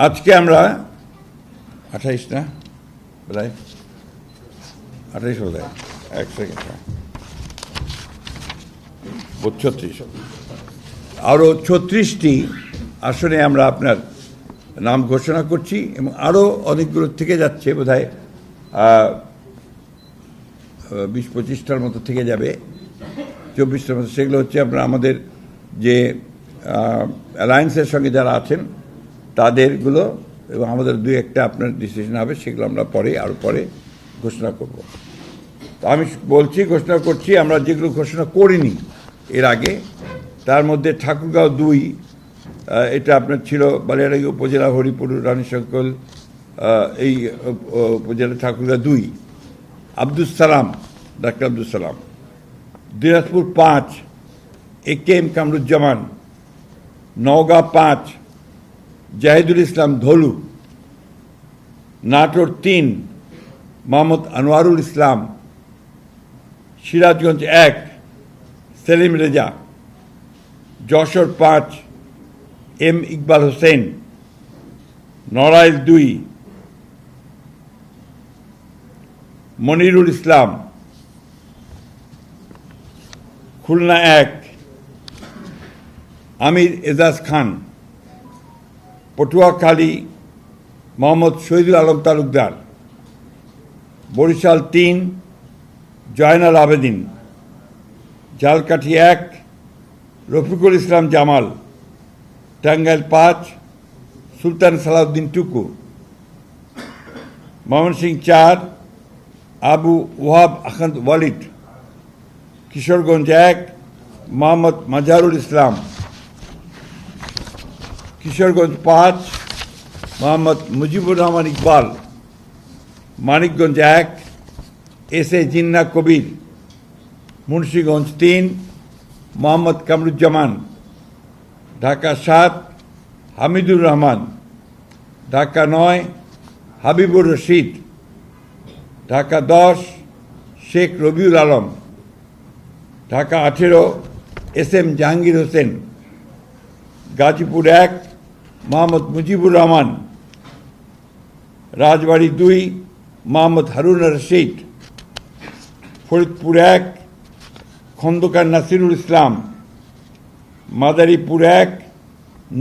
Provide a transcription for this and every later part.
আজকে আমরা 28 না প্রায় 28 হলে 1 সেকেন্ড 36 আরও 36টি আসনে আমরা আপনার নাম ঘোষণা করছি এবং আরও অনেকগুলো থেকে যাচ্ছে বোধহয় 20-25টার মতো থেকে যাবে 24টার মতো। সেগুলো হচ্ছে আপনার আমাদের যে অ্যালায়েন্সের সঙ্গে যারা আছেন তাদেরগুলো এবং আমাদের 2-1টা আপনার ডিসিশন হবে, সেগুলো আমরা আরও পরে ঘোষণা করব। তো আমি ঘোষণা করছি আমরা যেগুলো ঘোষণা করিনি এর আগে, তার মধ্যে ঠাকুরগাঁও 2 এটা আপনার ছিল বালিয়াড়াই উপজেলা হরিপুর রানীশঙ্কল এই উপজেলা ঠাকুরগাঁও 2 আব্দুল সালাম ডাক্তার আব্দুল সালাম, দিনাজপুর 5 AK-M কামরুজ্জামান, নওগাঁ 5 জাহিদুল ইসলাম ধলু, নাটোর 3 মোহাম্মদ আনোয়ারুল ইসলাম, সিরাজগঞ্জ 1 সেলিম রেজা, যশোর 5 M ইকবাল হোসেন, নড়াইল 2 মনিরুল ইসলাম, খুলনা 1 আমির এজাজ খান, পটুয়াখালী মোহাম্মদ শহীদুল আলম তালুকদার, বরিশাল 3 জয়নাল আবেদিন, ঝালকাঠি 1 রফিকুল ইসলাম জামাল, টাঙ্গাইল 5 সুলতান সালাউদ্দিন টুকু, ময়মনসিংহ 4 আবু ওয়াহাব আখন্দ ওয়ালিদ, কিশোরগঞ্জ 1 মোহাম্মদ মাজহারুল ইসলাম, কিশোরগঞ্জ 5 মোহাম্মদ মুজিবুর রহমান ইকবাল, মানিকগঞ্জ 1 SA জিন্না কবির, মুন্সিগঞ্জ 3 মোহাম্মদ কামরুজ্জামান, ঢাকা 7 হামিদুর রহমান, ঢাকা 9 হাবিবুর রশিদ, ঢাকা 10 শেখ রবিউল আলম, ঢাকা 18 SM জাহাঙ্গীর হোসেন, গাজীপুর 1 মোহাম্মদ মুজিবুর রহমান, রাজবাড়ী 2 মোহাম্মদ হারুন রশিদ, ফরিদপুর 1 খন্দকার নাসিরুল ইসলাম, মাদারীপুর 1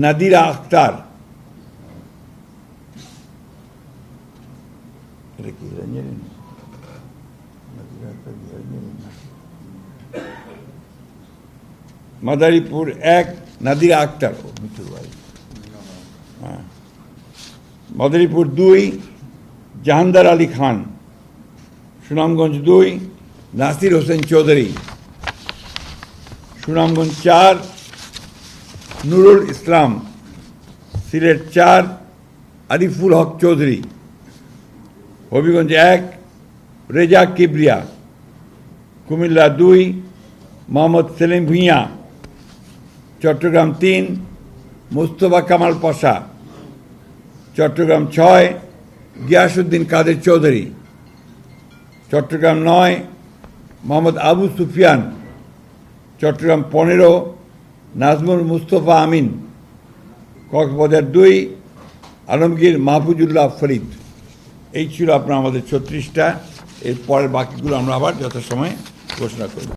নাদিরা আক্তার, মাদারীপুর 1 নাদিরা আক্তার, মাদারীপুর 2 জাহানদার আলী খান, সুনামগঞ্জ 2 নাসির হোসেন চৌধুরী, সুনামগঞ্জ 4 নুরুল ইসলাম, সিলেট 4 আরিফুল হক চৌধুরী, হবিগঞ্জ 1 রেজা কিবরিয়া, কুমিল্লা 2 মোহাম্মদ সেলিম ভুঁইয়া, চট্টগ্রাম 3 মুস্তফা কামাল পাশা, চট্টগ্রাম 6 গিয়াসউদ্দিন কাদের চৌধুরী, চট্টগ্রাম 9 মোহাম্মদ আবু সুফিয়ান, চট্টগ্রাম 15 নাজমুল মুস্তফা আমিন, কক্সবাজার 2 আলমগীর মাহফুজুল্লাহ ফরিদ। এই ছিল আপনার আমাদের 36টা। এর পরের বাকিগুলো আমরা আবার যথাসময়ে ঘোষণা করব।